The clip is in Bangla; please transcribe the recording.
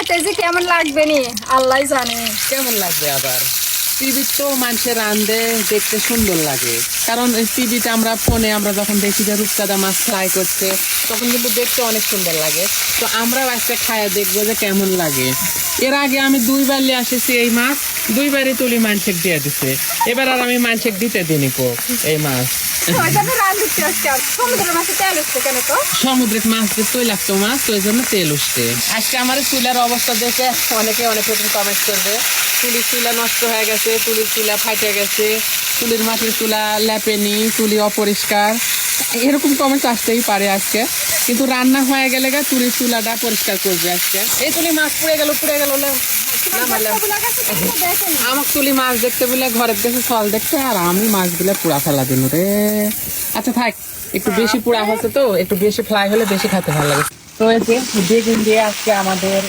খাইতে যে কেমন লাগবে নি আল্লাহ জানে। কেমন লাগবে আবার টিভির তো মানুষের রান্ধে দেখতে সুন্দর লাগে, কারণ টিভিতে আমরা ফোনে আমরা যখন দেখি যে রূপচাঁদা মাছ ফ্রাই করছে তখন কিন্তু দেখতে অনেক সুন্দর লাগে। তো আমরাও আজকে খায়া দেখবো যে কেমন লাগে। এর আগে আমি 2বার নিয়ে আসেছি এই মাছ, 2বারই তুলি মানসিক দিয়ে দিছে, এবার আর আমি মানসিক দিতে দিনি কো এই মাছ। সমুদ্রের মাছে তেল উঠছে কেন তো? সমুদ্রের মাছ যে তৈলাক্ত মাছ তো ওই জন্য তেল উঠছে। আজকে আমার চুলার অবস্থা দেখে অনেকে অনেক রকম কমেন্ট করবে, তুলির চুলা নষ্ট হয়ে গেছে, তুলির চুলা ফাটে গেছে, তুলির মাটির চুলা লেপেনি, তুলি অপরিষ্কার, এরকম কমেন্ট আসতেই পারে আজকে। কিন্তু রান্না হয়ে গেলে তুলির চুলাটা পরিষ্কার করবে আজকে। এই তুলি মাছ পুড়ে গেল আমার তুলি মাছ দেখতে বলে ঘরের দেশে ফল দেখতে, আর আমি মাছগুলো পুড়া ফেলা দিন রে। আচ্ছা থাক, একটু বেশি পুড়া হচ্ছে তো, একটু বেশি ফ্রাই হলে বেশি খেতে ভালো লাগে। তো এই যে বেগুন দিয়ে আজকে আমাদের